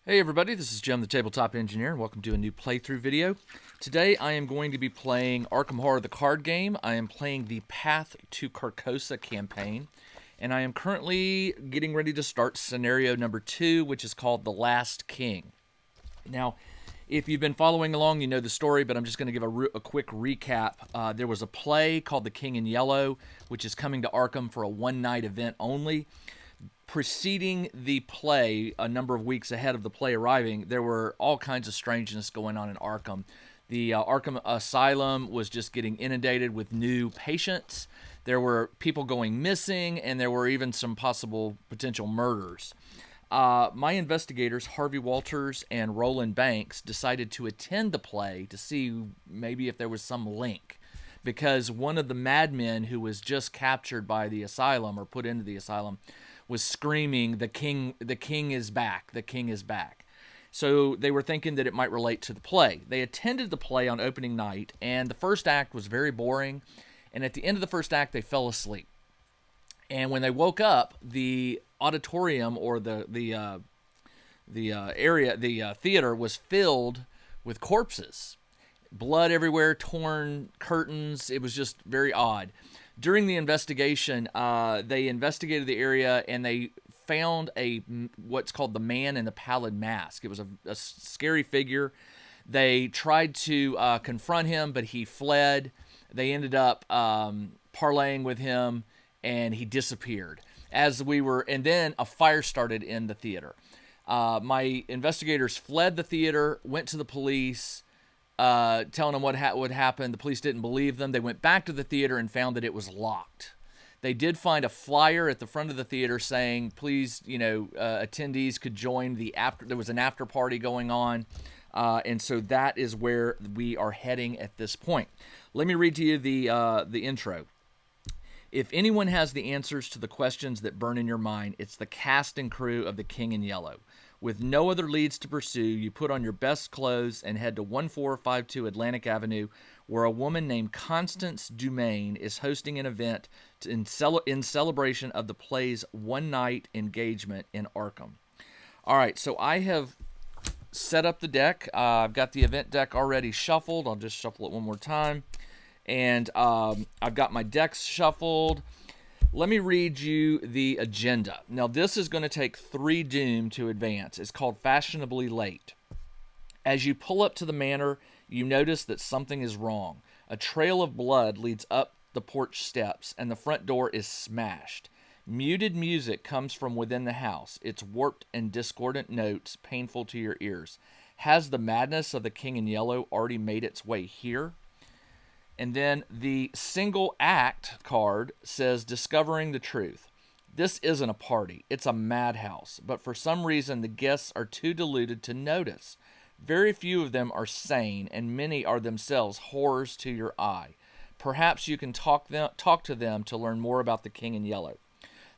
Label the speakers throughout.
Speaker 1: Hey everybody, this is Jim the Tabletop Engineer, and welcome to a new playthrough video. Today I am going to be playing Arkham Horror the Card Game. I am playing the Path to Carcosa campaign, and I am currently getting ready to start scenario number 2, which is called The Last King. Now, if you've been following along, you know the story, but I'm just going to give a quick recap. There was a play called The King in Yellow, which is coming to Arkham for a one-night event only. Preceding the play, a number of weeks ahead of the play arriving, there were all kinds of strangeness going on in Arkham. The Arkham Asylum was just getting inundated with new patients. There were people going missing, and there were even some possible potential murders. My investigators, Harvey Walters and Roland Banks, decided to attend the play to see maybe if there was some link. Because one of the madmen who was just captured by the asylum or put into the asylum was screaming, the king is back, the king is back. So they were thinking that it might relate to the play. They attended the play on opening night, and the first act was very boring, and at the end of the first act, they fell asleep. And when they woke up, the auditorium or the theater was filled with corpses. Blood everywhere, torn curtains. It was just very odd. During the investigation, they investigated the area and they found what's called the Man in the Pallid Mask. It was a scary figure. They tried to confront him, but he fled. They ended up parlaying with him, and he disappeared. And then a fire started in the theater. My investigators fled the theater, went to the police, telling them what happened. The police didn't believe them. They went back to the theater and found that it was locked. They did find a flyer at the front of the theater saying, please, attendees could join there was an after party going on. And so that is where we are heading at this point. Let me read to you the intro. If anyone has the answers to the questions that burn in your mind, it's the cast and crew of The King in Yellow. With no other leads to pursue, you put on your best clothes and head to 1452 Atlantic Avenue, where a woman named Constance Dumaine is hosting an event in celebration of the play's one-night engagement in Arkham. All right, so I have set up the deck. I've got the event deck already shuffled. I'll just shuffle it one more time. And I've got my decks shuffled. Let me read you the agenda. Now, this is going to take 3 doom to advance. It's called Fashionably Late. As you pull up to the manor, you notice that something is wrong. A trail of blood leads up the porch steps, and the front door is smashed. Muted music comes from within the house, its warped and discordant notes painful to your ears. Has the madness of the King in Yellow already made its way here? And then the single act card says Discovering the Truth. This isn't a party. It's a madhouse. But for some reason, the guests are too deluded to notice. Very few of them are sane, and many are themselves horrors to your eye. Perhaps you can talk to them to learn more about the King in Yellow.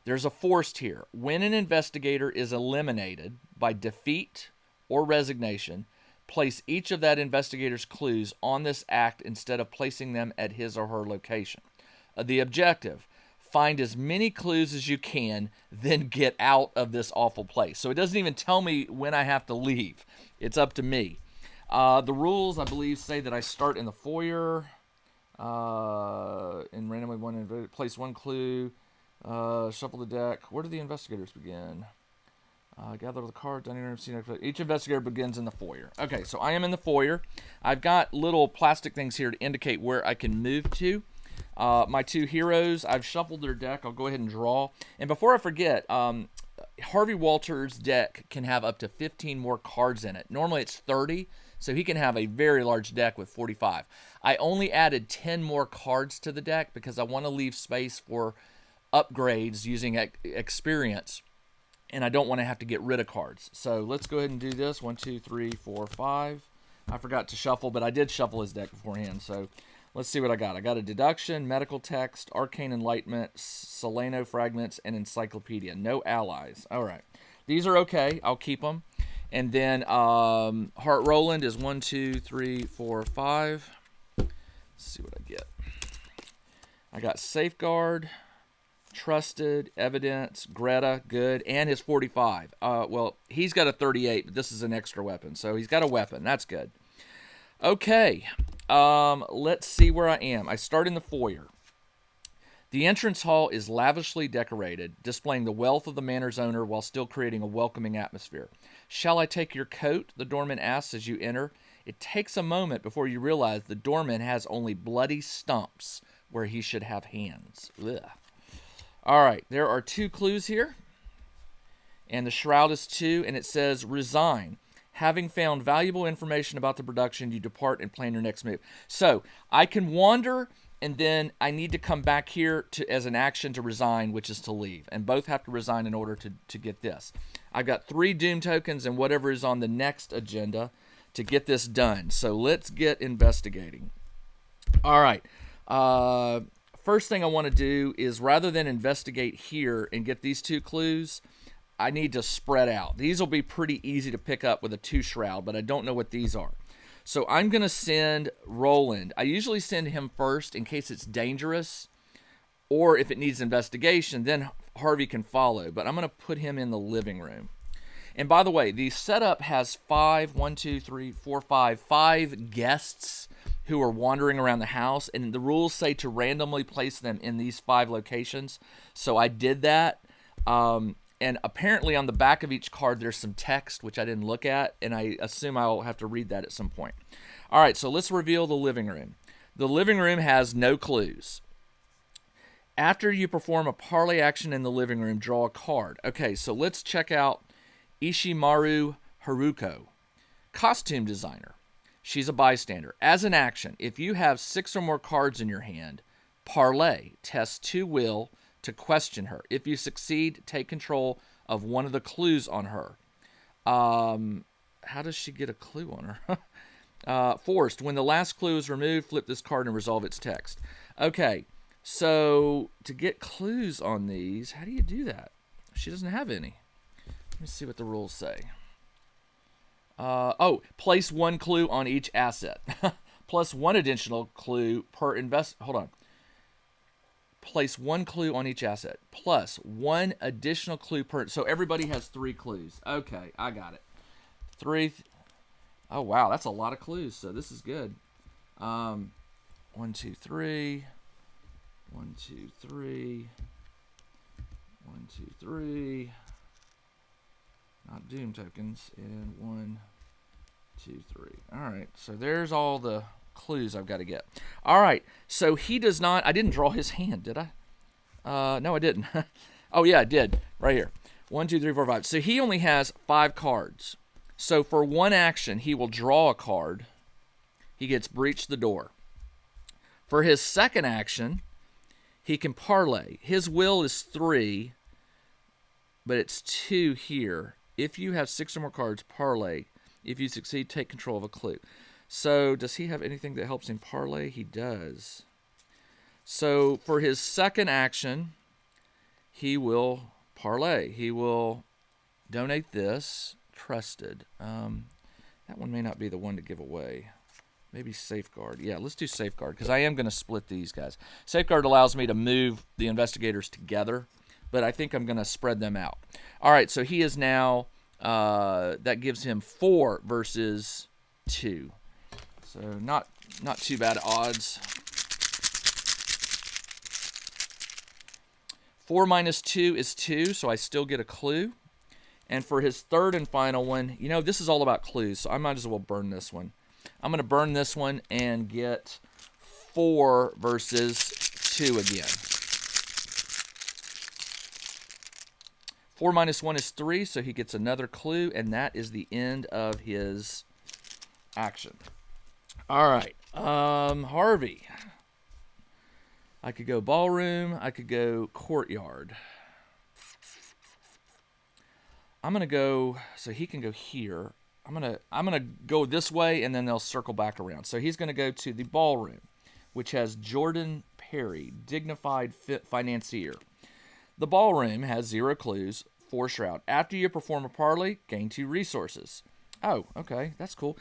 Speaker 1: There's a forced here. When an investigator is eliminated by defeat or resignation, place each of that investigator's clues on this act instead of placing them at his or her location. The objective, find as many clues as you can, then get out of this awful place. So it doesn't even tell me when I have to leave. It's up to me. The rules, I believe, say that I start in the foyer, and randomly place one clue, shuffle the deck. Where do the investigators begin? Gather the cards. Each investigator begins in the foyer. Okay, so I am in the foyer. I've got little plastic things here to indicate where I can move to. My 2 heroes, I've shuffled their deck. I'll go ahead and draw. And before I forget, Harvey Walters' deck can have up to 15 more cards in it. Normally it's 30, so he can have a very large deck with 45. I only added 10 more cards to the deck because I want to leave space for upgrades using experience. And I don't want to have to get rid of cards. So let's go ahead and do this. 1, 2, 3, 4, 5. I forgot to shuffle, but I did shuffle his deck beforehand. So let's see what I got. I got a deduction, medical text, arcane enlightenment, Solano fragments, and encyclopedia. No allies. All right. These are okay. I'll keep them. And then Heart Roland is 1, 2, 3, 4, 5. Let's see what I get. I got safeguard. trusted, evidence, Greta, good, and his 45. Well, he's got a 38, but this is an extra weapon, so he's got a weapon. That's good. Okay, let's see where I am. I start in the foyer. The entrance hall is lavishly decorated, displaying the wealth of the manor's owner while still creating a welcoming atmosphere. Shall I take your coat? The doorman asks as you enter. It takes a moment before you realize the doorman has only bloody stumps where he should have hands. Ugh. All right, there are 2 clues here, and the shroud is 2, and it says resign. Having found valuable information about the production, you depart and plan your next move. So I can wander, and then I need to come back here as an action to resign, which is to leave. And both have to resign in order to get this. I've got 3 doom tokens and whatever is on the next agenda to get this done. So let's get investigating. All right. First thing I want to do is, rather than investigate here and get these 2 clues, I need to spread out. These will be pretty easy to pick up with a 2 shroud, but I don't know what these are. So I'm going to send Roland. I usually send him first in case it's dangerous, or if it needs investigation, then Harvey can follow. But I'm going to put him in the living room. And by the way, the setup has 5 guests who are wandering around the house, and the rules say to randomly place them in these 5 locations. So I did that. And apparently on the back of each card, there's some text, which I didn't look at, and I assume I'll have to read that at some point. All right, so let's reveal the living room. The living room has no clues. After you perform a parlay action in the living room, draw a card. Okay, so let's check out Ishimaru Haruko, costume designer. She's a bystander. As an action, if you have 6 or more cards in your hand, parlay, test 2 will to question her. If you succeed, take control of one of the clues on her. How does she get a clue on her? Forced. When the last clue is removed, flip this card and resolve its text. Okay, so to get clues on these, how do you do that? She doesn't have any. Let me see what the rules say. Place 1 clue on each asset. Plus 1 additional clue per Hold on. Place 1 clue on each asset. Plus 1 additional clue per... So everybody has 3 clues. Okay, I got it. 3... Oh, wow, that's a lot of clues, so this is good. 1, 2, 3... 1, 2, 3... 1, 2, 3... Not doom tokens. And 1, 2, 3. All right, so there's all the clues I've got to get. All right, so he does not... I didn't draw his hand, did I? No, I didn't. Oh, yeah, I did. Right here. 1, 2, 3, 4, 5. So he only has 5 cards. So for 1 action, he will draw a card. He gets breach the door. For his second action, he can parlay. His will is 3, but it's 2 here. If you have 6 or more cards, parlay. If you succeed, take control of a clue. So does he have anything that helps him parlay? He does. So for his second action, he will parlay. He will donate this. Trusted. That one may not be the one to give away. Maybe safeguard. Yeah, let's do safeguard because I am going to split these guys. Safeguard allows me to move the investigators together, but I think I'm going to spread them out. All right, so he is now, that gives him 4 versus 2. So not too bad odds. 4 minus 2 is 2, so I still get a clue. And for his third and final one, you know, this is all about clues, so I might as well burn this one. I'm going to burn this one and get 4 versus 2 again. 4 minus 1 is 3, so he gets another clue, and that is the end of his action. All right, Harvey. I could go ballroom. I could go courtyard. I'm gonna go. So he can go here. I'm gonna go this way, and then they'll circle back around. So he's gonna go to the ballroom, which has Jordan Perry, dignified financier. The ballroom has 0 clues, 4 shroud. After you perform a parlay, gain 2 resources. Oh, okay, that's cool.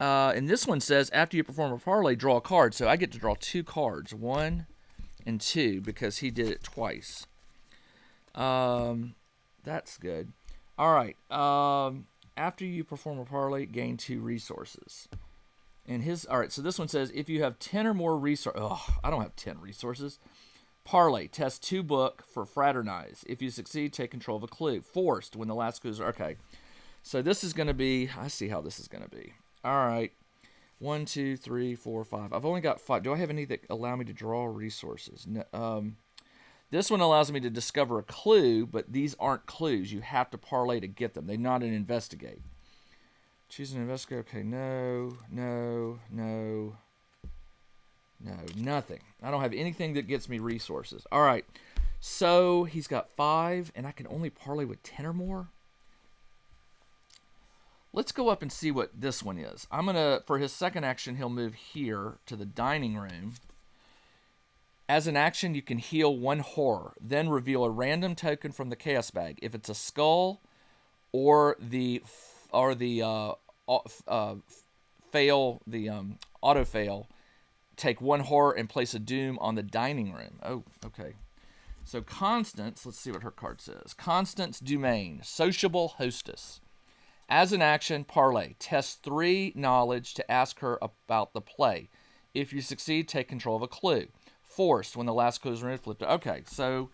Speaker 1: And this one says after you perform a parlay, draw a card. So I get to draw 2 cards, 1 and 2, because he did it twice. That's good. All right. After you perform a parlay, gain 2 resources. And all right, so this one says if you have 10 or more resources. Oh, I don't have 10 resources. Parlay, test 2 book for fraternize. If you succeed, take control of a clue. Forced, when the last clues are. Okay. So this is going to be, I see how this is going to be. All right. 1, 2, 3, 4, 5. I've only got 5. Do I have any that allow me to draw resources? No, this one allows me to discover a clue, but these aren't clues. You have to parlay to get them. They're not an investigate. Choose an investigate. Okay, no, nothing. I don't have anything that gets me resources. All right, so he's got 5, and I can only parlay with 10 or more. Let's go up and see what this one is. I'm going to, for his second action, he'll move here to the dining room. As an action, you can heal 1 horror, then reveal a random token from the chaos bag. If it's a skull or the auto fail, take 1 horror and place a doom on the dining room. Oh, okay. So Constance, let's see what her card says. Constance Dumaine, sociable hostess. As an action, parlay. Test 3 knowledge to ask her about the play. If you succeed, take control of a clue. Forced, when the last clue is removed, flip. Okay, so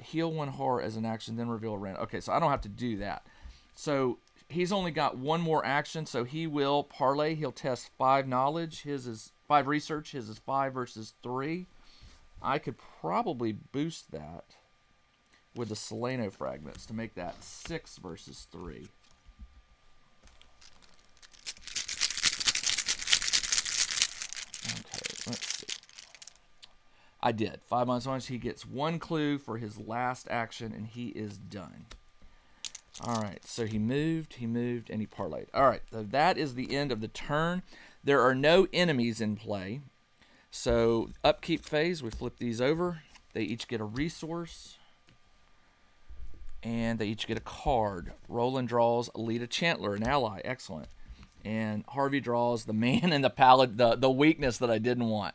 Speaker 1: heal 1 horror as an action, then reveal a random. Okay, so I don't have to do that. So he's only got 1 more action, so he will parlay. He'll test 5 knowledge. His is 5 research. His is 5 versus 3. I could probably boost that with the Seleno fragments to make that 6 versus 3. Okay, let's see. I did. 5 months once. He gets 1 clue for his last action, and he is done. All right, so he moved, and he parlayed. All right, so that is the end of the turn. There are no enemies in play. So upkeep phase, we flip these over. They each get a resource, and they each get a card. Roland draws Alita Chandler, an ally. Excellent. And Harvey draws the man in the palette, the weakness that I didn't want.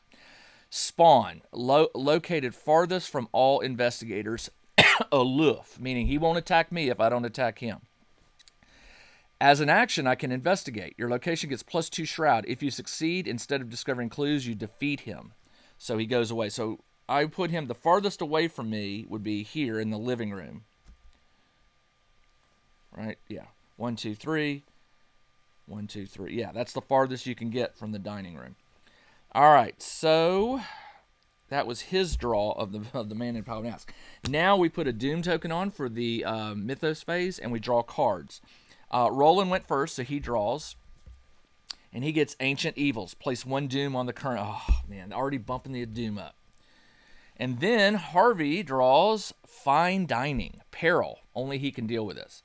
Speaker 1: Spawn, located farthest from all investigators, aloof, meaning he won't attack me if I don't attack him. As an action, I can investigate. Your location gets +2 shroud. If you succeed, instead of discovering clues, you defeat him. So he goes away. So I put him the farthest away from me would be here in the living room. Right? Yeah. 1, 2, 3. 1, 2, 3. Yeah, that's the farthest you can get from the dining room. All right, so that was his draw of the man in Power Mask. Now we put a Doom token on for the Mythos phase, and we draw cards. Roland went first, so he draws. And he gets Ancient Evils. Place 1 Doom on the current. Oh, man, already bumping the Doom up. And then Harvey draws Fine Dining. Peril. Only he can deal with this.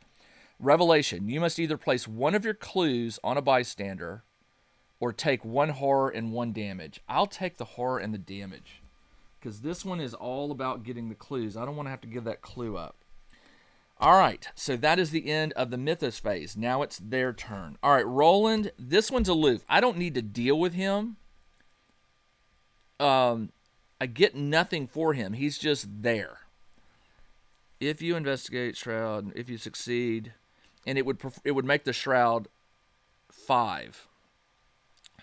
Speaker 1: Revelation. You must either place 1 of your clues on a bystander or take 1 horror and 1 damage. I'll take the horror and the damage, because this one is all about getting the clues. I don't want to have to give that clue up. All right, so that is the end of the Mythos phase. Now it's their turn. All right, Roland, this one's aloof. I don't need to deal with him. I get nothing for him. He's just there. If you investigate Shroud, if you succeed, and it would make the Shroud 5.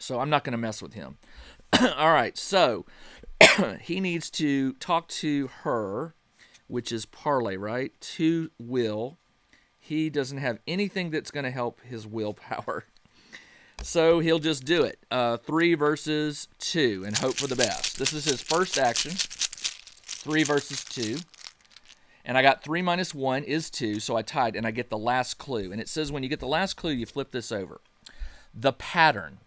Speaker 1: So I'm not going to mess with him. All right, so he needs to talk to her, which is parlay, right? To will. He doesn't have anything that's going to help his willpower. So he'll just do it. 3 versus 2 and hope for the best. This is his first action. 3 versus 2. And I got 3 minus 1 is 2, so I tied, and I get the last clue. And it says when you get the last clue, you flip this over. The pattern.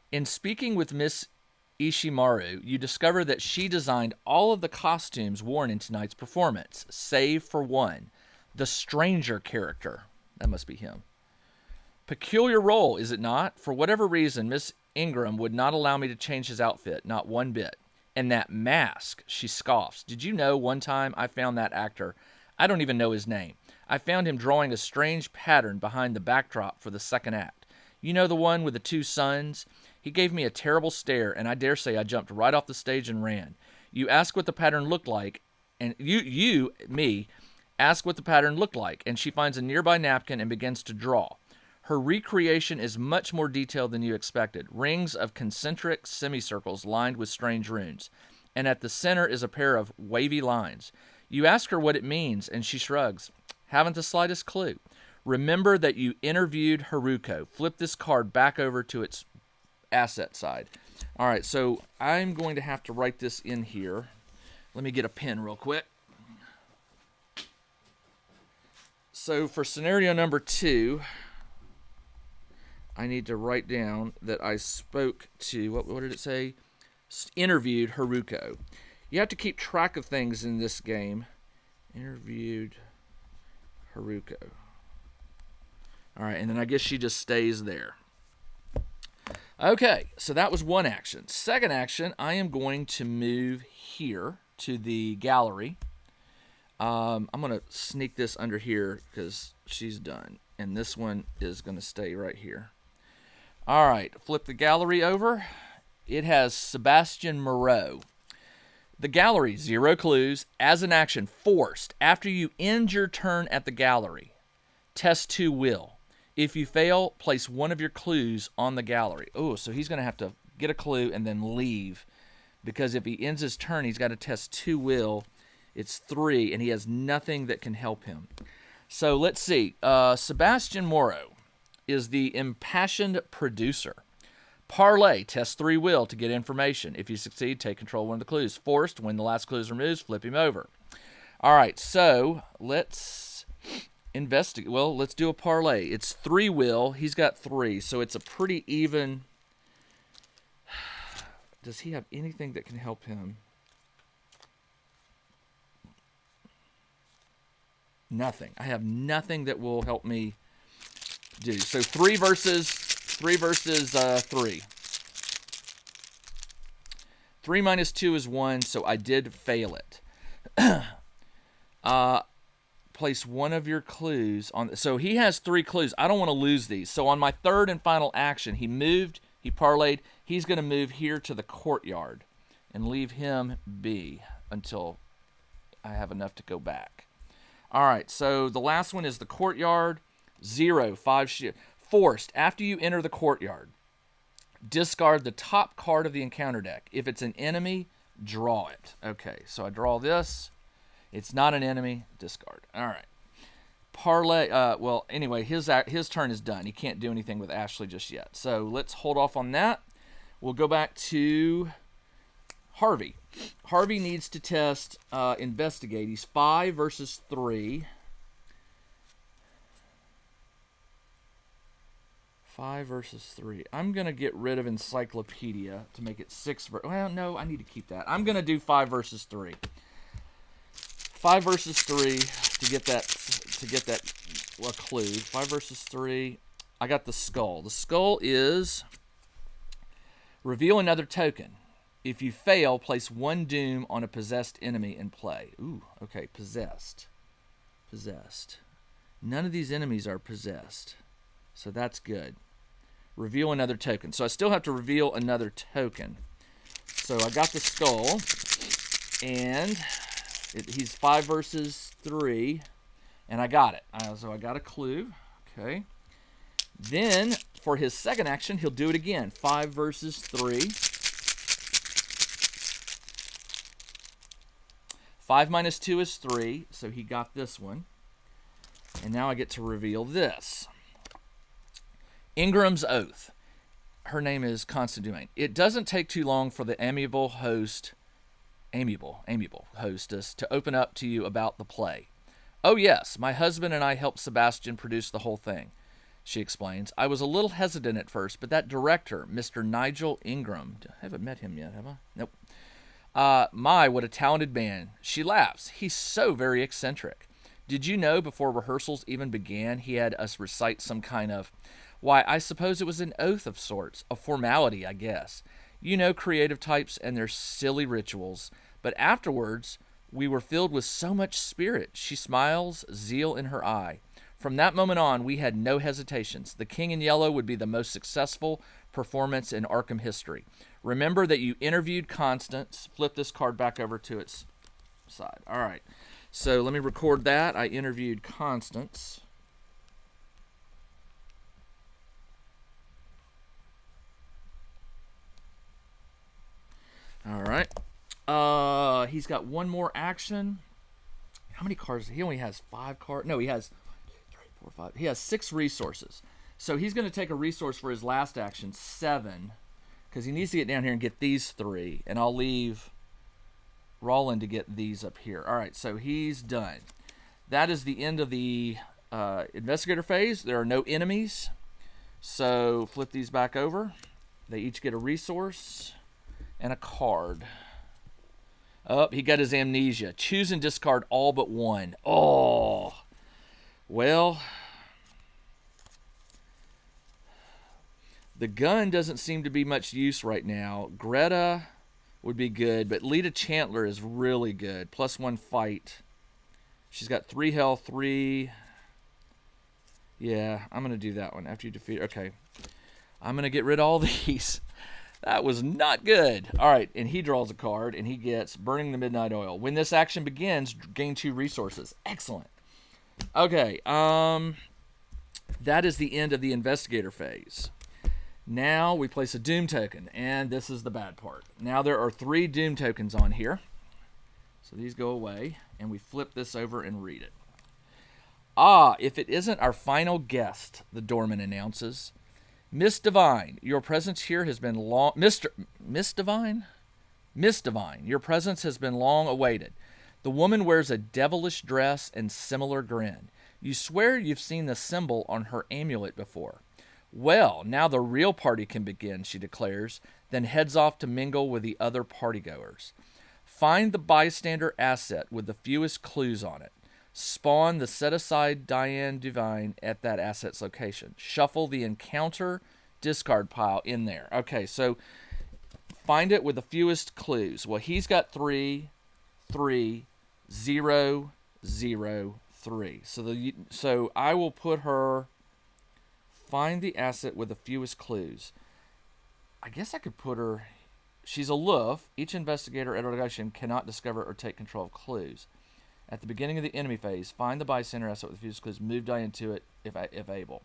Speaker 1: In speaking with Miss Ishimaru, you discover that she designed all of the costumes worn in tonight's performance, save for one, the stranger character. That must be him. Peculiar role, is it not? For whatever reason, Miss Ingram would not allow me to change his outfit, not one bit. And that mask, she scoffs. Did you know one time I found that actor? I don't even know his name. I found him drawing a strange pattern behind the backdrop for the second act. You know the one with the 2 suns? He gave me a terrible stare, and I dare say I jumped right off the stage and ran. You ask what the pattern looked like, And me, ask what the pattern looked like, and she finds a nearby napkin and begins to draw. Her recreation is much more detailed than you expected. Rings of concentric semicircles lined with strange runes. And at the center is a pair of wavy lines. You ask her what it means, and she shrugs. Haven't the slightest clue. Remember that you interviewed Haruko. Flip this card back over to its asset side. All right, so I'm going to have to write this in here. Let me get a pen real quick. So for scenario number 2... I need to write down that I spoke to, what did it say? Interviewed Haruko. You have to keep track of things in this game. Interviewed Haruko. All right, and then I guess she just stays there. Okay, so that was one action. Second action, I am going to move here to the gallery. I'm going to sneak this under here because she's done. And this one is going to stay right here. All right, flip the gallery over. It has Sebastian Moreau. The gallery, 0 clues. As an action, forced. After you end your turn at the gallery, test 2 will. If you fail, place one of your clues on the gallery. Oh, so he's going to have to get a clue and then leave. Because if he ends his turn, he's got to test 2 will. It's 3, and he has nothing that can help him. So let's see. Sebastian Moreau is the impassioned producer. Parlay, test 3 will to get information. If you succeed, take control of one of the clues. Forced, when the last clue is removed, flip him over. All right, so let's investigate. Well, let's do a parlay. It's 3 will. He's got 3, so it's a pretty even. Does he have anything that can help him? Nothing. I have nothing that will help me do. So 3 versus 3. 3 minus 2 is 1, so I did fail it. Place one of your clues on. So he has 3 clues. I don't want to lose these. So on my third and final action, he moved, he parlayed. He's going to move here to the courtyard and leave him be until I have enough to go back. All right, so the last one is the courtyard. 0, 5 shift. Forced. After you enter the courtyard, discard the top card of the encounter deck. If it's an enemy, draw it. Okay, so I draw this. It's not an enemy. Discard. All right. Parlay. Well, anyway, his turn is done. He can't do anything with Ashley just yet. So let's hold off on that. We'll go back to Harvey. Harvey needs to test investigate. He's 5 versus 3. 5 versus 3. I'm going to get rid of encyclopedia to make it 6. Well, no, I need to keep that. I'm going to do 5 versus 3. 5 versus 3 to get that clue. 5 versus 3. I got the skull. The skull is reveal another token. If you fail, place 1 doom on a possessed enemy in play. Ooh, okay, possessed. Possessed. None of these enemies are possessed. So that's good. Reveal another token. So I still have to reveal another token. So I got the skull. And he's 5 versus 3. And I got it. So I got a clue. Okay. Then, for his second action, he'll do it again. 5 versus 3. 5 minus 2 is 3. So he got this one. And now I get to reveal this. Ingram's Oath. Her name is Constant Domain. It doesn't take too long for the amiable hostess to open up to you about the play. Oh yes, my husband and I helped Sebastian produce the whole thing, she explains. I was a little hesitant at first, but that director, Mr. Nigel Ingram, I haven't met him yet, have I? Nope. My, what a talented man. She laughs. He's so very eccentric. Did you know before rehearsals even began, he had us recite some kind of, why, I suppose it was an oath of sorts, a formality, I guess. You know creative types and their silly rituals. But afterwards, we were filled with so much spirit. She smiles, zeal in her eye. From that moment on, we had no hesitations. The King in Yellow would be the most successful performance in Arkham history. Remember that you interviewed Constance. Flip this card back over to its side. All right. So let me record that. I interviewed Constance. All right. He's got one more action. How many cards? He only has 5 cards. No, he has 3, 4, 5. He has 6 resources. So he's going to take a resource for his last action, 7, because he needs to get down here and get these 3. And I'll leave Roland to get these up here. All right, so he's done. That is the end of the investigator phase. There are no enemies. So flip these back over. They each get a resource and a card. Oh, he got his amnesia. Choose and discard all but 1. Oh, well, the gun doesn't seem to be much use right now. Greta would be good, but Lita Chandler is really good. +1 fight. She's got 3 health, 3. Yeah, I'm going to do that one after you defeat. Okay. I'm going to get rid of all these. That was not good. All right, and he draws a card, and he gets Burning the Midnight Oil. When this action begins, gain 2 resources. Excellent. Okay, that is the end of the investigator phase. Now we place a Doom token, and this is the bad part. Now there are 3 Doom tokens on here. So these go away, and we flip this over and read it. Ah, if it isn't our final guest, the doorman announces. Miss Divine, your presence here has been long... Miss Divine? Miss Divine, your presence has been long awaited. The woman wears a devilish dress and similar grin. You swear you've seen the symbol on her amulet before. Well, now the real party can begin, she declares, then heads off to mingle with the other partygoers. Find the bystander asset with the fewest clues on it. Spawn the set-aside Diane Divine at that asset's location. Shuffle the encounter discard pile in there. Okay, so find it with the fewest clues. Well, he's got 3, 3, 0, 0, 3. So I will put her... Find the asset with the fewest clues. I guess I could put her... She's aloof. Each investigator at a location cannot discover or take control of clues. At the beginning of the enemy phase, find the bystander asset with the fewest clues. Move die into it if able.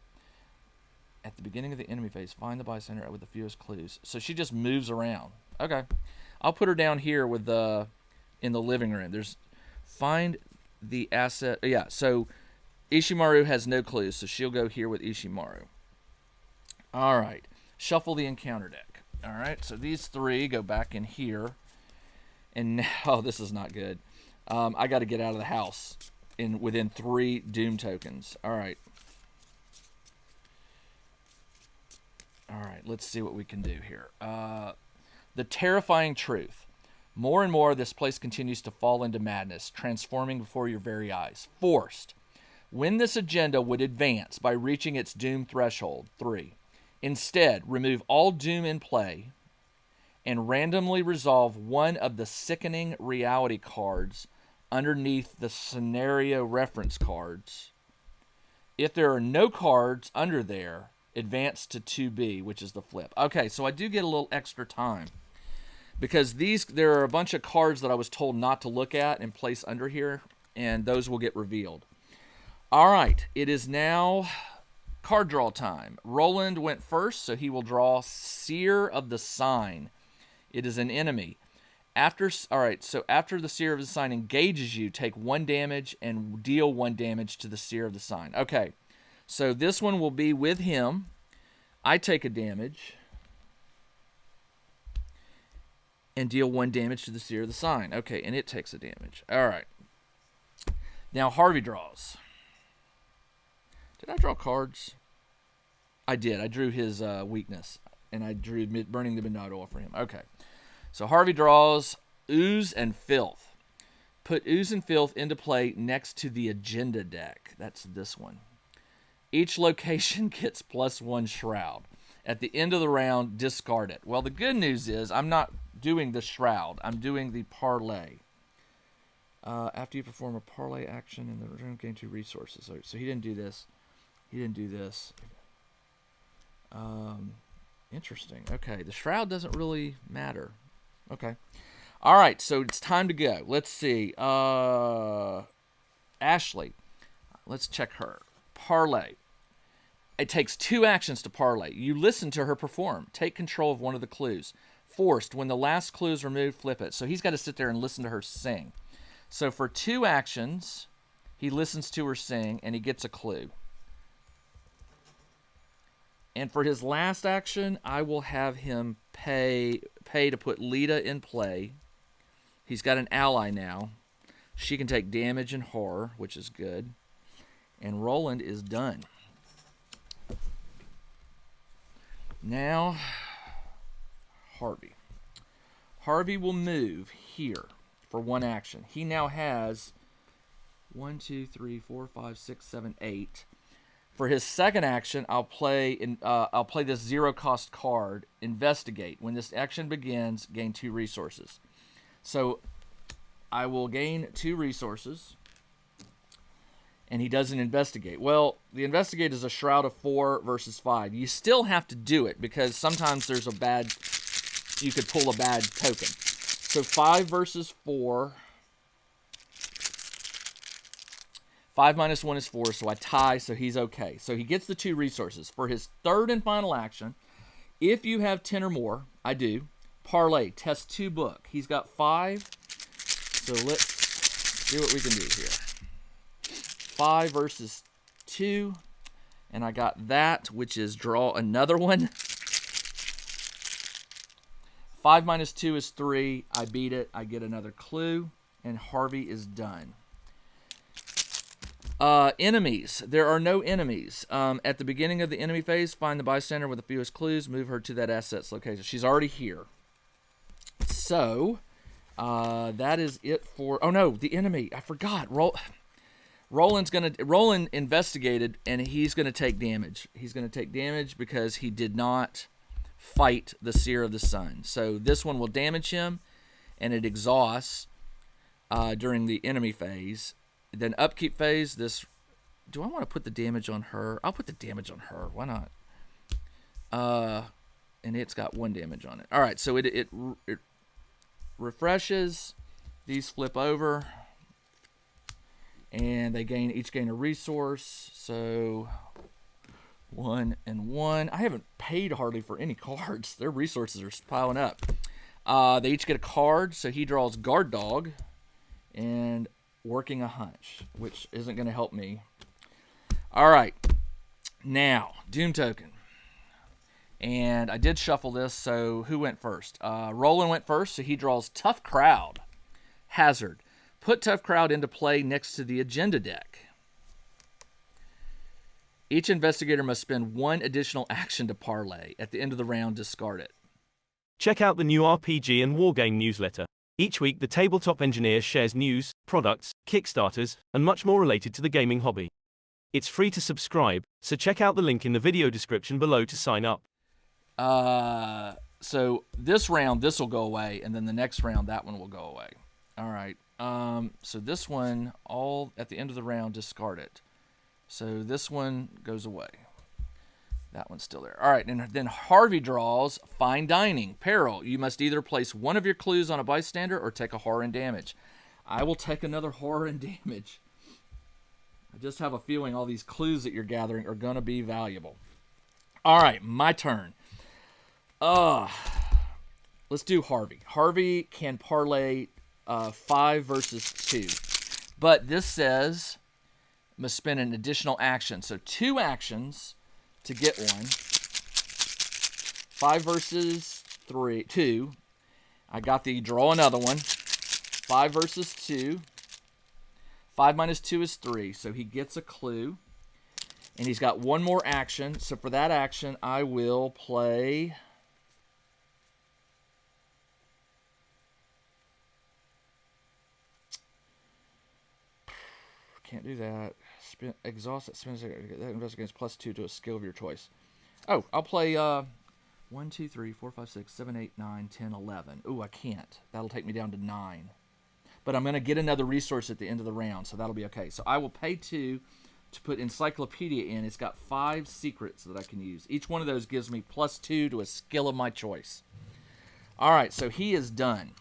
Speaker 1: At the beginning of the enemy phase, find the bystander with the fewest clues. So she just moves around. Okay. I'll put her down here with in the living room. Find the asset. Yeah, so Ishimaru has no clues, so she'll go here with Ishimaru. All right. Shuffle the encounter deck. All right, so these 3 go back in here. And now, this is not good. I got to get out of the house within 3 Doom tokens. All right. All right, let's see what we can do here. The terrifying truth. More and more, this place continues to fall into madness, transforming before your very eyes. Forced. When this agenda would advance by reaching its Doom threshold, 3. Instead, remove all Doom in play and randomly resolve one of the sickening reality cards underneath the scenario reference cards. If there are no cards under there, advance to 2B, which is the flip. Okay, so I do get a little extra time because there are a bunch of cards that I was told not to look at and place under here, and those will get revealed. All right, it is now card draw time. Roland went first, so he will draw Seer of the Sign. It is an enemy. After the Seer of the Sign engages you, take 1 damage and deal 1 damage to the Seer of the Sign. Okay, so this one will be with him. I take a damage and deal 1 damage to the Seer of the Sign. Okay, and it takes a damage. All right. Now Harvey draws. Did I draw cards? I did. I drew his weakness, and I drew Burning the Midnight Oil for him. Okay. So Harvey draws Ooze and Filth. Put Ooze and Filth into play next to the agenda deck. That's this one. Each location gets +1 Shroud. At the end of the round, discard it. Well, the good news is I'm not doing the Shroud. I'm doing the Parlay. After you perform a Parlay action in the room, gain 2 resources. So he didn't do this. He didn't do this. Interesting. Okay, the Shroud doesn't really matter. Okay. All right, so it's time to go. Let's see. Ashley. Let's check her. Parlay. It takes 2 actions to parlay. You listen to her perform. Take control of one of the clues. Forced. When the last clue is removed, flip it. So he's got to sit there and listen to her sing. So for 2 actions, he listens to her sing, and he gets a clue. And for his last action, I will have him pay to put Lita in play. He's got an ally now. She can take damage and horror, which is good. And Roland is done. Now, Harvey. Harvey will move here for 1 action. He now has 1, 2, 3, 4, 5, 6, 7, 8. For his second action, I'll play this 0-cost card, Investigate. When this action begins, gain 2 resources. So I will gain 2 resources, and he doesn't Investigate. Well, the Investigate is a Shroud of 4 versus 5. You still have to do it because sometimes there's you could pull a bad token. So 5 versus 4. 5 minus 1 is 4, so I tie, so he's okay. So he gets the 2 resources. For his third and final action, if you have 10 or more, I do, parlay, test 2 book. He's got 5, so let's see what we can do here. 5 versus 2, and I got that, which is draw another one. 5 minus 2 is 3. I beat it. I get another clue, and Harvey is done. Enemies. There are no enemies. At the beginning of the enemy phase, find the bystander with the fewest clues. Move her to that asset's location. She's already here. So, that is it for... Oh, no, the enemy. I forgot. Roland investigated, and he's going to take damage. He's going to take damage because he did not fight the Seer of the Sun. So, this one will damage him, and it exhausts during the enemy phase. Then upkeep phase, do I want to put the damage on her? I'll put the damage on her. Why not? And it's got 1 damage on it. All right, so it refreshes. These flip over. And they each gain a resource. So 1 and 1. I haven't paid hardly for any cards. Their resources are piling up. They each get a card. So he draws Guard Dog. And Working a Hunch, which isn't going to help me. All right. Now, Doom Token. And I did shuffle this, so who went first? Roland went first, so he draws Tough Crowd. Hazard. Put Tough Crowd into play next to the agenda deck. Each investigator must spend 1 additional action to parlay. At the end of the round, discard it.
Speaker 2: Check out the new RPG and Wargame newsletter. Each week, the Tabletop Engineer shares news, products, Kickstarters, and much more related to the gaming hobby. It's free to subscribe, so check out the link in the video description below to sign up.
Speaker 1: So this round, this will go away, and then the next round, that one will go away. All right. So this one, all at the end of the round, discard it. So this one goes away. That one's still there. All right, and then Harvey draws Fine Dining. Peril. You must either place 1 of your clues on a bystander or take a horror and damage. I will take another horror and damage. I just have a feeling all these clues that you're gathering are going to be valuable. All right, my turn. Let's do Harvey. Harvey can parlay 5 versus 2. But this says must spend an additional action. So 2 actions to get 1. 5 versus 2. I got the draw another one. 5 versus 2. 5 minus 2 is 3. So he gets a clue. And he's got 1 more action. So for that action, I will play... Can't do that. Exhaust that spins. That investigates +2 to a skill of your choice. Oh, I'll play 1, 2, 3, 4, 5, 6, 7, 8, 9, 10, 11. Ooh, I can't. That'll take me down to 9. But I'm going to get another resource at the end of the round, so that'll be okay. So I will pay 2 to put Encyclopedia in. It's got 5 secrets that I can use. Each one of those gives me +2 to a skill of my choice. All right, so he is done.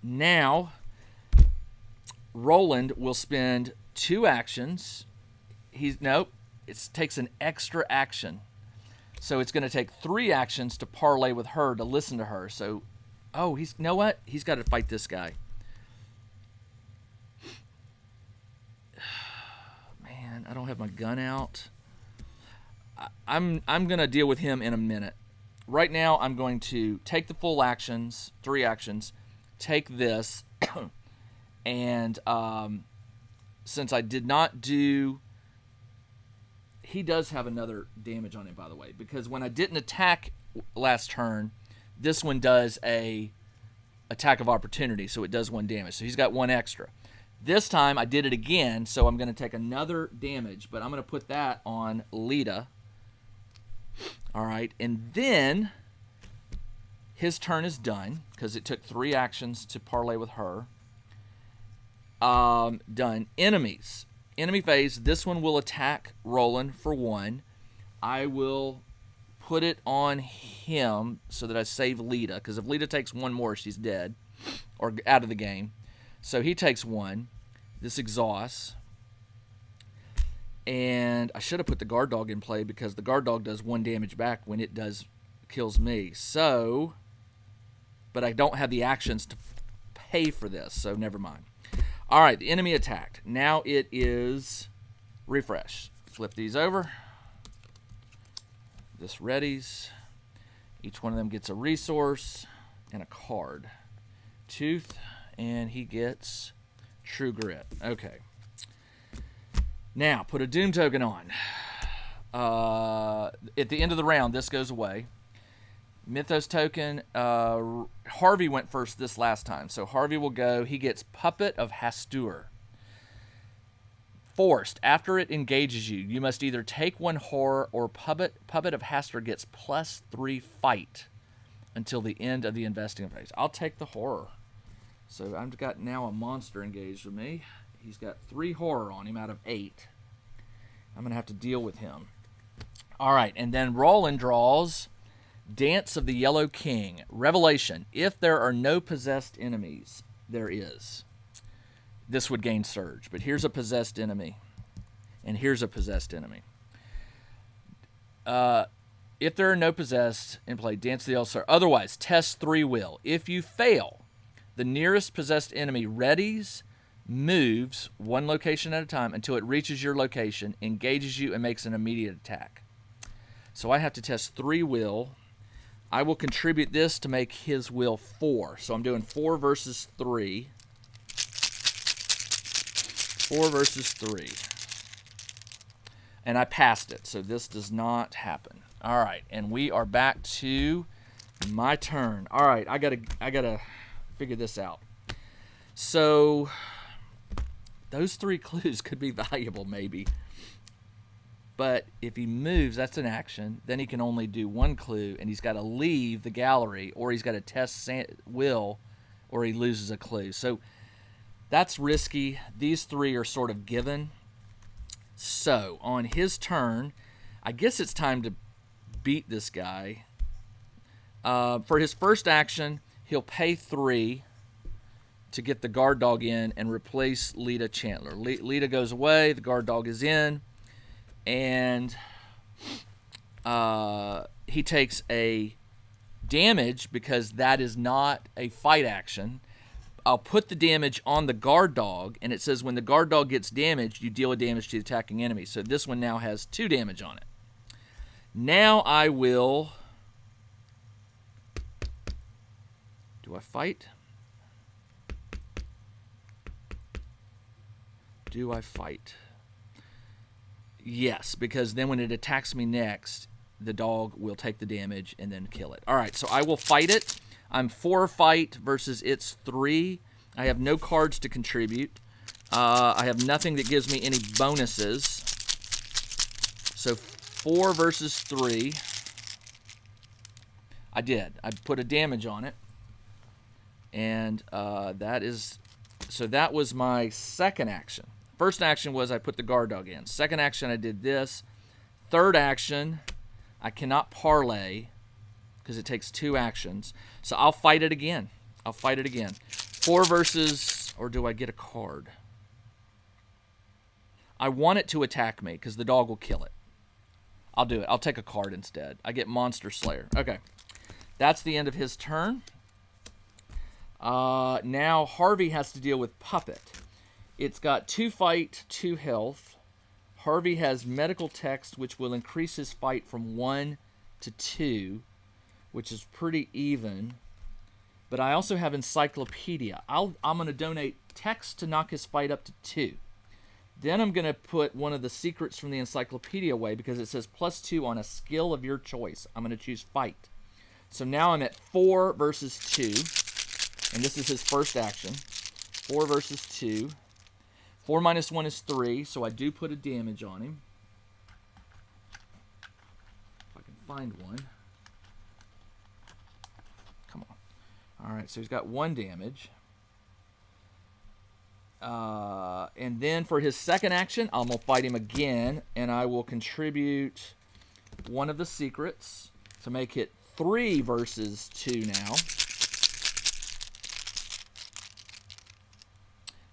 Speaker 1: Now, Roland will spend 2 actions. Nope, it takes an extra action. So it's going to take 3 actions to parlay with her, to listen to her. So, you know what? He's got to fight this guy. Man, I don't have my gun out. I'm going to deal with him in a minute. Right now, I'm going to take the full actions, 3 actions, take this, and since I did not do... He does have another damage on him, by the way, because when I didn't attack last turn, this one does a attack of opportunity, so it does 1 damage. So he's got 1 extra. This time I did it again, so I'm going to take another damage, but I'm going to put that on Lita. All right, and then his turn is done because it took 3 actions to parlay with her. Done. Enemies. Enemy phase. This one will attack Roland for 1. I will put it on him so that I save Lita, because if Lita takes 1 more, she's dead or out of the game. So he takes 1. This exhausts. And I should have put the guard dog in play because the guard dog does 1 damage back when it kills me. So, but I don't have the actions to pay for this, so never mind. All right, the enemy attacked. Now it is refresh. Flip these over. This readies. Each one of them gets a resource and a card. Tooth, and he gets True Grit. Okay. Now, put a Doom token on. At the end of the round, this goes away. Mythos token. Harvey went first this last time, so Harvey will go. He gets Puppet of Hastur. Forced. After it engages you, you must either take 1 horror or Puppet of Hastur gets +3 fight until the end of the investing phase. I'll take the horror. So I've got now a monster engaged with me. He's got 3 horror on him out of 8. I'm going to have to deal with him. All right, and then Roland draws Dance of the Yellow King. Revelation. If there are no possessed enemies, there is. This would gain Surge. But here's a possessed enemy. And here's a possessed enemy. If there are no possessed in play, Dance of the Yellow Surge. Otherwise, test 3 will. If you fail, the nearest possessed enemy readies, moves 1 location at a time until it reaches your location, engages you, and makes an immediate attack. So I have to test 3 will. I will contribute this to make his will 4. So I'm doing 4 versus 3. 4 versus 3. And I passed it, so this does not happen. All right, and we are back to my turn. All right, I gotta figure this out. So those 3 clues could be valuable, maybe. But if he moves, that's an action. Then he can only do 1 clue, and he's got to leave the gallery, or he's got to test will, or he loses a clue. So that's risky. These 3 are sort of given. So on his turn, I guess it's time to beat this guy. For his first action, he'll pay 3 to get the guard dog in and replace Lita Chandler. Lita goes away. The guard dog is in. And he takes a damage because that is not a fight action. I'll put the damage on the guard dog, and it says when the guard dog gets damaged, you deal a damage to the attacking enemy. So this one now has 2 damage on it. Now I will... Do I fight? Do I fight? Yes, because then when it attacks me next, the dog will take the damage and then kill it. All right, so I will fight it. I'm 4 fight versus its 3. I have no cards to contribute. I have nothing that gives me any bonuses. So 4 versus 3. I did. I put a damage on it. And that is... So that was my second action. First action was I put the guard dog in. Second action, I did this. Third action, I cannot parlay because it takes 2 actions. So I'll fight it again. 4 versus, or do I get a card? I want it to attack me because the dog will kill it. I'll do it. I'll take a card instead. I get Monster Slayer. Okay. That's the end of his turn. Now Harvey has to deal with Puppet. It's got 2 fight, 2 health. Harvey has medical text, which will increase his fight from 1 to 2, which is pretty even. But I also have encyclopedia. I'm going to donate text to knock his fight up to 2. Then I'm going to put one of the secrets from the encyclopedia away because it says +2 on a skill of your choice. I'm going to choose fight. So now I'm at 4 versus 2. And this is his first action. 4 versus 2. 4 minus 1 is 3, so I do put a damage on him. If I can find one. Come on. All right, so he's got 1 damage. And then for his second action, I'm going to fight him again, and I will contribute one of the secrets to make it 3 versus 2 now.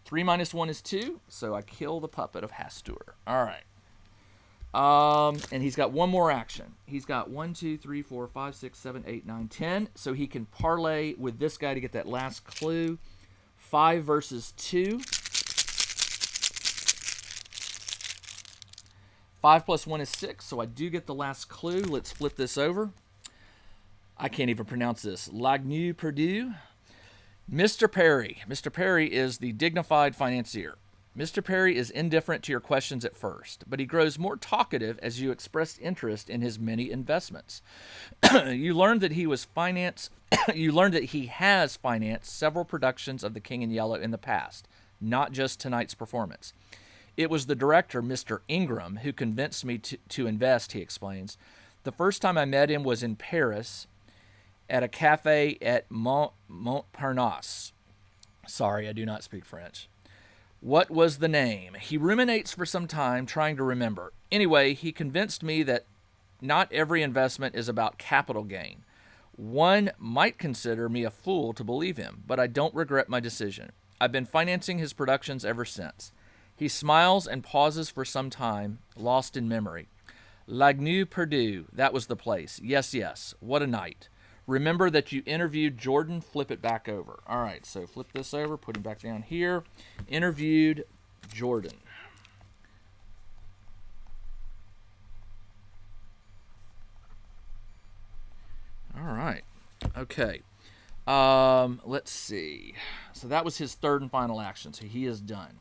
Speaker 1: 3 minus 1 is 2, so I kill the puppet of Hastur. All right. And he's got one more action. He's got 1, 2, 3, 4, 5, 6, 7, 8, 9, 10. So he can parlay with this guy to get that last clue. 5 versus 2. 5 plus 1 is 6, so I do get the last clue. Let's flip this over. I can't even pronounce this. Lagnu Perdue. Mr. Perry. Mr. Perry is the dignified financier. Mr. Perry is indifferent to your questions at first, but he grows more talkative as you express interest in his many investments. You learned that he has financed several productions of The King in Yellow in the past, not just tonight's performance. It was the director, Mr. Ingram, who convinced me to invest, he explains. The first time I met him was in Paris at a cafe at Montparnasse. Sorry, I do not speak French. What was the name? He ruminates for some time, trying to remember. Anyway, he convinced me that not every investment is about capital gain. One might consider me a fool to believe him, but I don't regret my decision. I've been financing his productions ever since. He smiles and pauses for some time, lost in memory. Lagnu Perdue, that was the place. Yes, yes. What a night. Remember that you interviewed Jordan. Flip it back over. All right, so flip this over, put him back down here. Interviewed Jordan. All right. Okay. Let's see. So that was his third and final action. So he is done.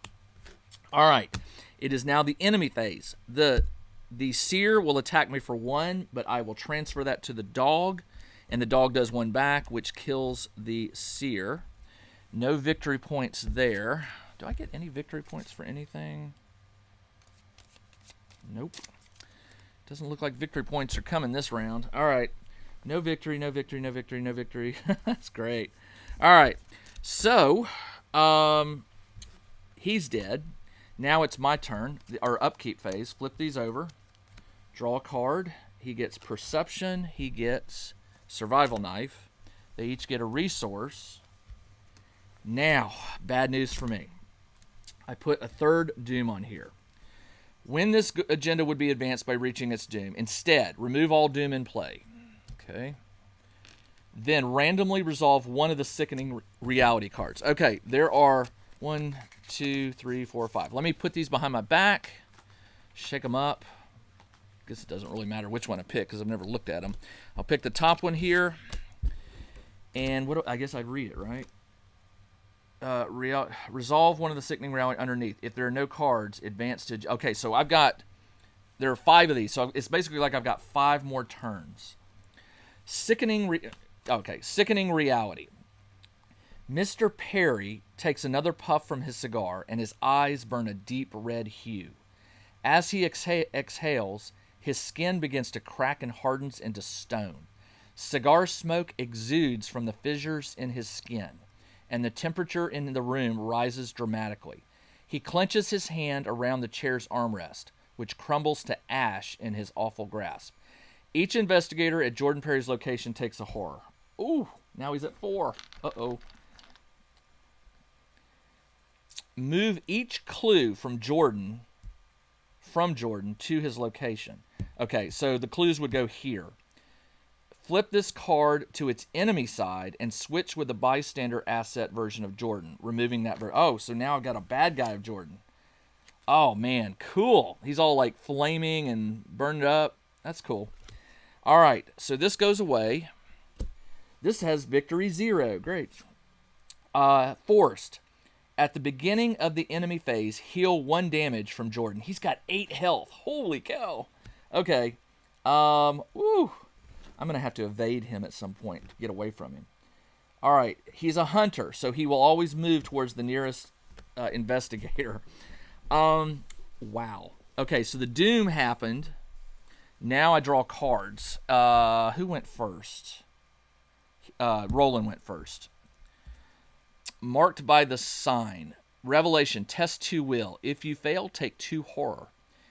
Speaker 1: All right. It is now the enemy phase. The seer will attack me for 1, but I will transfer that to the dog. And the dog does 1 back, which kills the seer. No victory points there. Do I get any victory points for anything? Nope. Doesn't look like victory points are coming this round. All right. No victory, no victory, no victory, no victory. That's great. All right. So, he's dead. Now it's my turn, our upkeep phase. Flip these over. Draw a card. He gets Perception. He gets Survival Knife. They each get a resource. Now, bad news for me. I put a third doom on here. When this agenda would be advanced by reaching its doom. Instead, remove all doom in play. Okay. Then randomly resolve one of the sickening reality cards. Okay, there are 1, 2, 3, 4, 5. Let me put these behind my back. Shake them up. Guess it doesn't really matter which one I pick because I've never looked at them. I'll pick the top one here. And I guess I'd read it, right? Resolve one of the sickening reality underneath. If there are no cards, advance to... Okay, so there are 5 of these. So it's basically like I've got 5 more turns. Sickening reality. Mr. Perry takes another puff from his cigar, and his eyes burn a deep red hue. As he exhales, his skin begins to crack and hardens into stone. Cigar smoke exudes from the fissures in his skin, and the temperature in the room rises dramatically. He clenches his hand around the chair's armrest, which crumbles to ash in his awful grasp. Each investigator at Jordan Perry's location takes a horror. Ooh, now he's at 4. Uh-oh. Move each clue from Jordan to his location. Okay, so the clues would go here. Flip this card to its enemy side and switch with the bystander asset version of Jordan, removing that. Oh, so now I've got a bad guy of Jordan. Oh, man, cool. He's all like flaming and burned up. That's cool. All right, so this goes away. This has victory 0. Great. Forced. At the beginning of the enemy phase, heal 1 damage from Jordan. He's got 8 health. Holy cow. Okay. Woo. I'm going to have to evade him at some point to get away from him. All right. He's a hunter, so he will always move towards the nearest investigator. Wow. Okay, so the doom happened. Now I draw cards. Who went first? Roland went first. Marked by the sign. Revelation, test 2 will. If you fail, take 2 horror.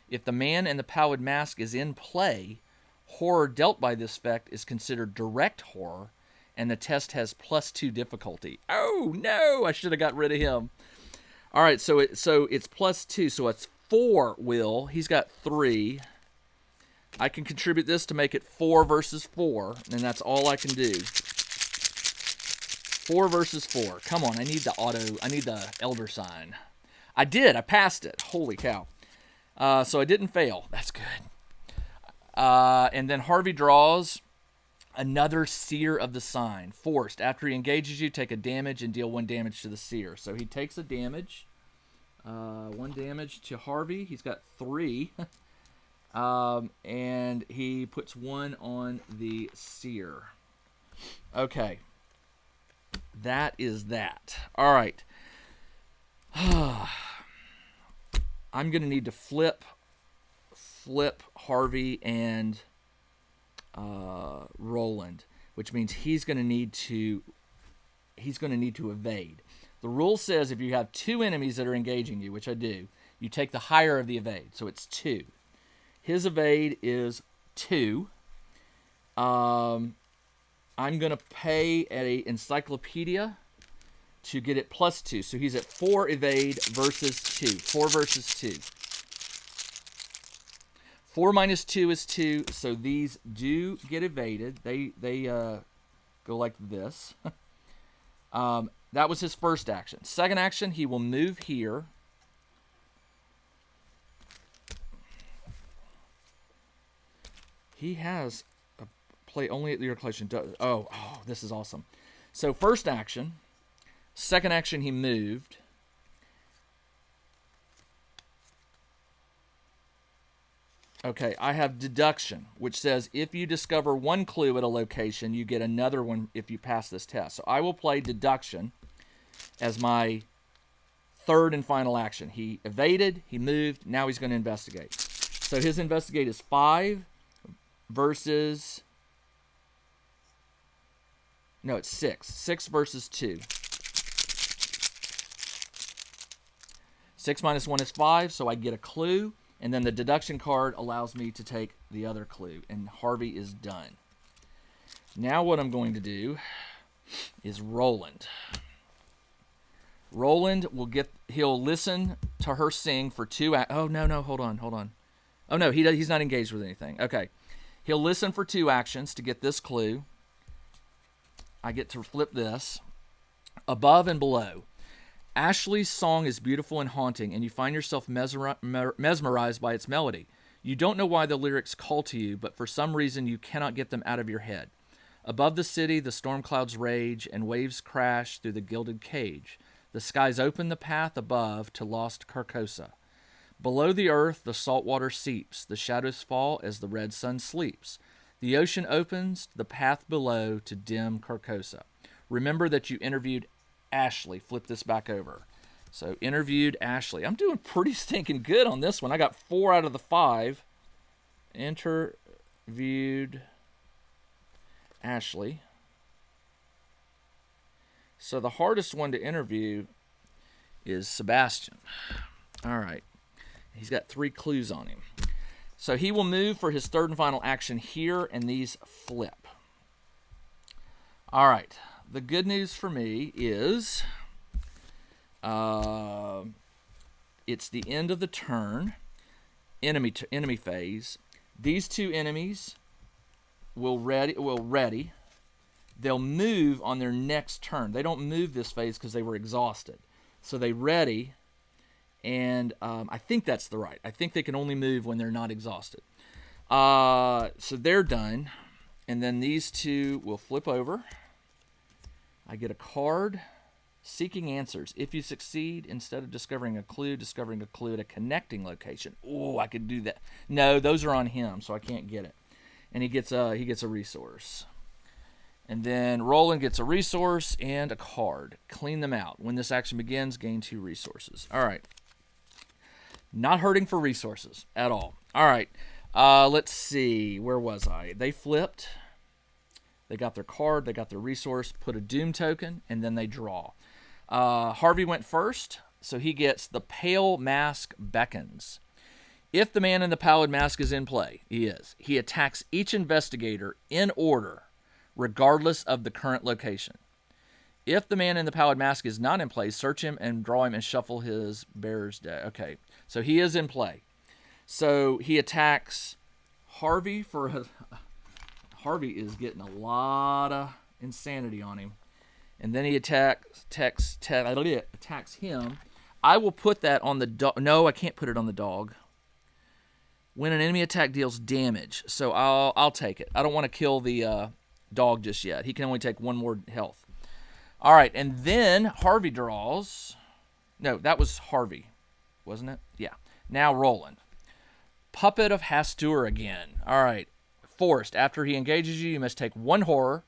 Speaker 1: If the man in the pallid mask is in play, horror dealt by this effect is considered direct horror, and the test has +2 difficulty. Oh, no! I should have got rid of him. All right, so it's +2, so it's 4 will. He's got 3. I can contribute this to make it 4 versus 4, and that's all I can do. 4 versus 4. Come on, I need the elder sign. I did. I passed it. Holy cow. So I didn't fail. That's good. And then Harvey draws another seer of the sign. Forced. After he engages you, take a damage and deal 1 damage to the seer. So he takes a damage. 1 damage to Harvey. He's got 3. And he puts 1 on the seer. Okay. That is that. All right. I'm going to need to flip Harvey and Roland, which means he's going to need to evade. The rule says if you have 2 enemies that are engaging you, which I do, you take the higher of the evade. So it's 2. His evade is 2. I'm going to pay at a encyclopedia to get it +2. So he's at 4 evade versus 2. 4 versus 2. 4 minus 2 is 2, so these do get evaded. They go like this. That was his first action. Second action, he will move here. He has a play only at your collection. Oh, this is awesome. So first action. Second action, he moved. Okay, I have deduction, which says if you discover 1 clue at a location, you get another one if you pass this test. So I will play deduction as my third and final action. He evaded, he moved, now he's going to investigate. So his investigate is 5 versus... No, it's 6. 6 versus 2. 6 minus 1 is 5, so I get a clue. And then the deduction card allows me to take the other clue. And Harvey is done. Now what I'm going to do is Roland. Roland he'll listen to her sing for 2 oh, no, hold on. Oh, no, he's not engaged with anything. Okay. He'll listen for 2 actions to get this clue. I get to flip this. Above and below. Ashley's song is beautiful and haunting, and you find yourself mesmerized by its melody. You don't know why the lyrics call to you, but for some reason you cannot get them out of your head. Above the city, the storm clouds rage, and waves crash through the gilded cage. The skies open the path above to lost Carcosa. Below the earth, the salt water seeps. The shadows fall as the red sun sleeps. The ocean opens the path below to dim Carcosa. Remember that you interviewed Ashley. Flip this back over. So interviewed Ashley. I'm doing pretty stinking good on this one. I got 4 out of the 5. Interviewed Ashley. So the hardest one to interview is Sebastian. All right. He's got 3 clues on him. So he will move for his third and final action here, and these flip. All right. The good news for me is it's the end of the turn, enemy phase. These two enemies will ready. They'll move on their next turn. They don't move this phase because they were exhausted. So they ready, and I think that's the right. I think they can only move when they're not exhausted. So they're done, and then these two will flip over. I get a card, Seeking Answers. If you succeed, instead of discovering a clue at a connecting location. Oh, I could do that. No, those are on him, so I can't get it. And he gets a resource. And then Roland gets a resource and a card. Clean them out. When this action begins, gain 2 resources. All right. Not hurting for resources at all. All right. Let's see. Where was I? They flipped. They got their card. They got their resource. Put a Doom token, and then they draw. Harvey went first, so he gets the Pale Mask Beckons. If the man in the pallid mask is in play, he attacks each investigator in order, regardless of the current location. If the man in the pallid mask is not in play, search him and draw him and shuffle his bearer's deck. Okay, so he is in play. So he attacks Harvey for... Harvey is getting a lot of insanity on him. And then he attacks him. I will put that on the dog. No, I can't put it on the dog. When an enemy attack deals damage. So I'll take it. I don't want to kill the dog just yet. He can only take 1 more health. All right, and then Harvey draws. No, that was Harvey, wasn't it? Yeah. Now Roland. Puppet of Hastur again. All right. Forced. After he engages you, you must take 1 horror,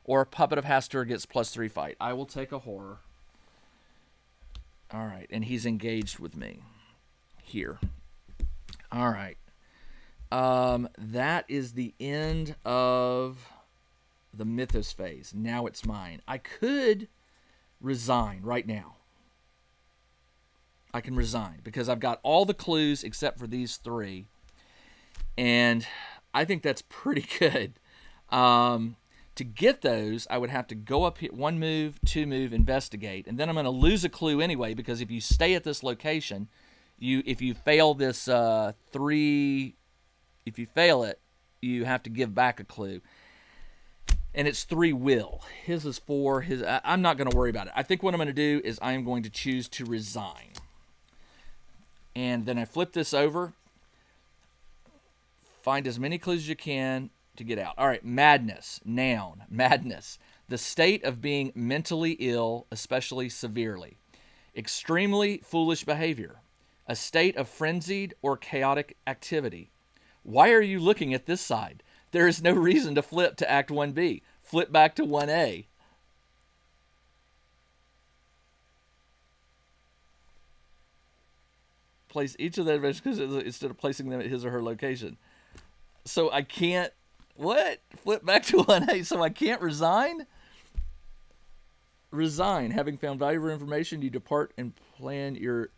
Speaker 1: or Puppet of Hastur gets +3 fight. I will take a horror. All right, and he's engaged with me here. All right. That is the end of the Mythos phase. Now it's mine. I could resign right now. I can resign because I've got all the clues except for these 3. And I think that's pretty good. To get those, I would have to go up here, 1 move, 2 move, investigate. And then I'm going to lose a clue anyway because if you stay at this location, if you fail this 3... If you fail it, you have to give back a clue. And it's 3 will. His is 4. I'm not going to worry about it. I think what I'm going to do is I am going to choose to resign. And then I flip this over. Find as many clues as you can to get out. All right, madness. Noun. Madness. The state of being mentally ill, especially severely. Extremely foolish behavior. A state of frenzied or chaotic activity. Why are you looking at this side? There is no reason to flip to Act 1B. Flip back to 1A. Place each of the investigators instead of placing them at his or her location. So I can't... What? Flip back to 1A so I can't resign? Resign. Having found valuable information, you depart and plan your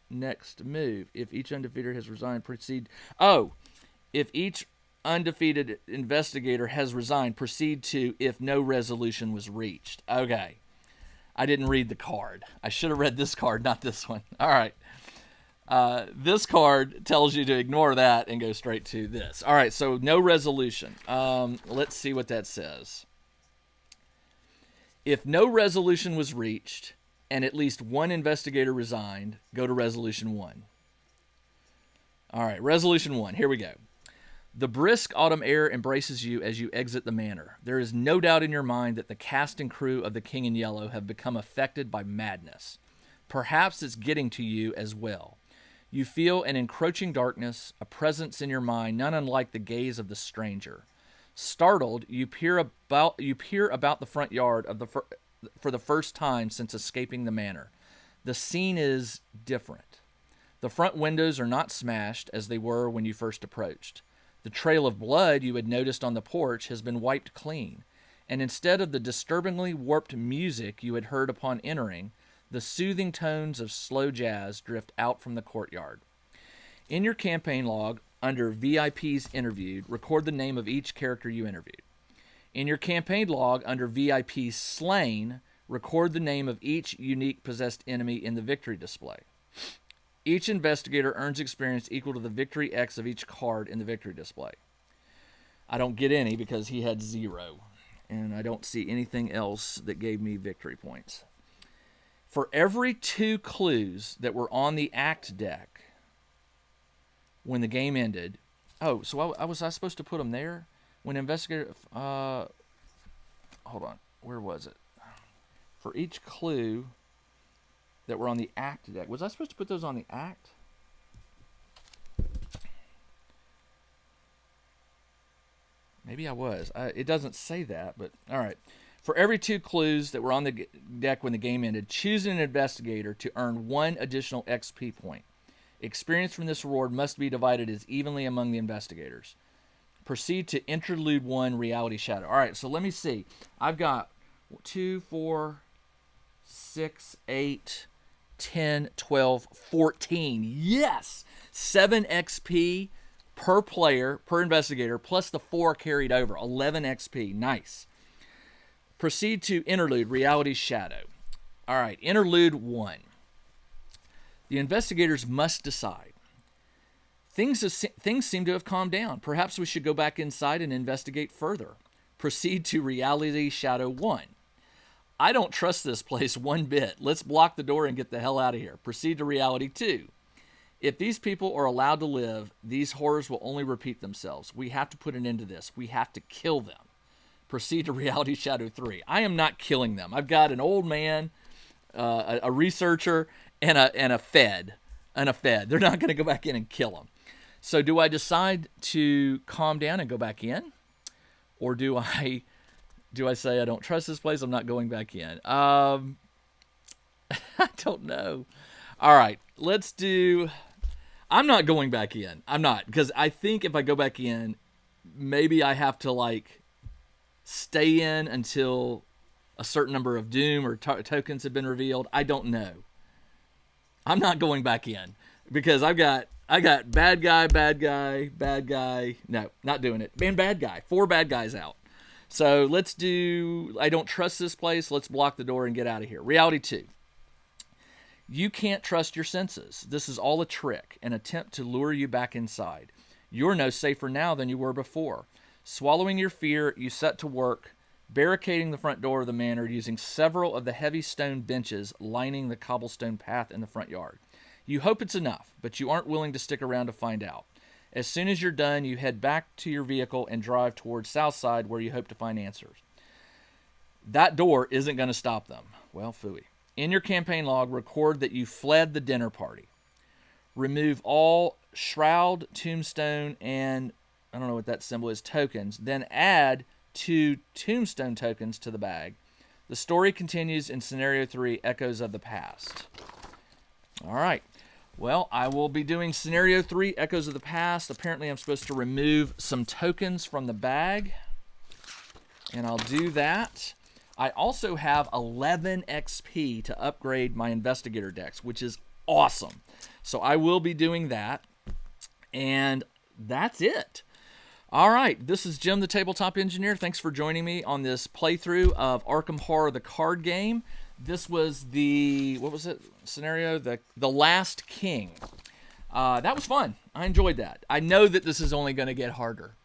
Speaker 1: next move. If each undefeated has resigned, proceed... Oh! If each undefeated investigator has resigned, proceed to if no resolution was reached. Okay. I didn't read the card. I should have read this card, not this one. All right. This card tells you to ignore that and go straight to this. All right, so no resolution. Let's see what that says. If no resolution was reached and at least 1 investigator resigned, go to Resolution 1. All right, Resolution 1. Here we go. The brisk autumn air embraces you as you exit the manor. There is no doubt in your mind that the cast and crew of the King in Yellow have become affected by madness. Perhaps it's getting to you as well. You feel an encroaching darkness, a presence in your mind none unlike the gaze of the stranger. Startled, you peer about the front yard for the first time since escaping the manor. The scene is different. The front windows are not smashed as they were when you first approached. The trail of blood you had noticed on the porch has been wiped clean, and instead of the disturbingly warped music you had heard upon entering, the soothing tones of slow jazz drift out from the courtyard. In your campaign log, under VIPs interviewed, record the name of each character you interviewed. In your campaign log, under VIPs slain, record the name of each unique possessed enemy in the victory display. Each investigator earns experience equal to the victory X of each card in the victory display. I don't get any because he had 0. And I don't see anything else that gave me victory points. For every 2 clues that were on the act deck when the game ended. Oh, so was I supposed to put them there? When investigator... hold on. Where was it? For each clue that were on the act deck. Was I supposed to put those on the act? Maybe I was. It doesn't say that, but all right. For every 2 clues that were on the deck when the game ended, choose an investigator to earn 1 additional XP point. Experience from this reward must be divided as evenly among the investigators. Proceed to Interlude 1 Reality Shadow. All right, so let me see. I've got 2, 4, 6, 8, 10, 12, 14. Yes! 7 XP per player, per investigator, plus the 4 carried over. 11 XP. Nice. Proceed to Interlude Reality Shadow. All right, Interlude 1. The investigators must decide. Things seem to have calmed down. Perhaps we should go back inside and investigate further. Proceed to Reality Shadow 1. I don't trust this place one bit. Let's block the door and get the hell out of here. Proceed to Reality 2. If these people are allowed to live, these horrors will only repeat themselves. We have to put an end to this. We have to kill them. Proceed to Reality Shadow 3. I am not killing them. I've got an old man, a researcher, and a fed. They're not going to go back in and kill them. So do I decide to calm down and go back in? Or do I say I don't trust this place, I'm not going back in? I don't know. All right, let's do... I'm not going back in. I'm not. Because I think if I go back in, maybe I have to, like, stay in until a certain number of doom or tokens have been revealed. I don't know. I'm not going back in. Because I got bad guy, bad guy, bad guy. No, not doing it. And bad guy. 4 bad guys out. So let's do... I don't trust this place. Let's block the door and get out of here. Reality 2. You can't trust your senses. This is all a trick, an attempt to lure you back inside. You're no safer now than you were before. Swallowing your fear, you set to work, barricading the front door of the manor using several of the heavy stone benches lining the cobblestone path in the front yard. You hope it's enough, but you aren't willing to stick around to find out. As soon as you're done, you head back to your vehicle and drive towards Southside where you hope to find answers. That door isn't going to stop them. Well, phooey. In your campaign log, record that you fled the dinner party. Remove all shroud, tombstone, and I don't know what that symbol is, tokens. Then add 2 tombstone tokens to the bag. The story continues in Scenario 3, Echoes of the Past. All right. Well, I will be doing Scenario 3, Echoes of the Past. Apparently, I'm supposed to remove some tokens from the bag. And I'll do that. I also have 11 XP to upgrade my investigator decks, which is awesome. So I will be doing that. And that's it. All right, this is Jim, the Tabletop Engineer. Thanks for joining me on this playthrough of Arkham Horror, the card game. This was the, what was it, scenario? The Last King. That was fun. I enjoyed that. I know that this is only going to get harder.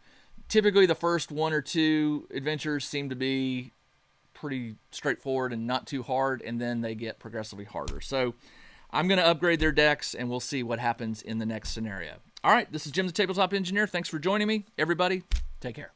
Speaker 1: Typically, the first 1 or 2 adventures seem to be pretty straightforward and not too hard, and then they get progressively harder. So I'm going to upgrade their decks, and we'll see what happens in the next scenario. All right, this is Jim, the Tabletop Engineer. Thanks for joining me. Everybody, take care.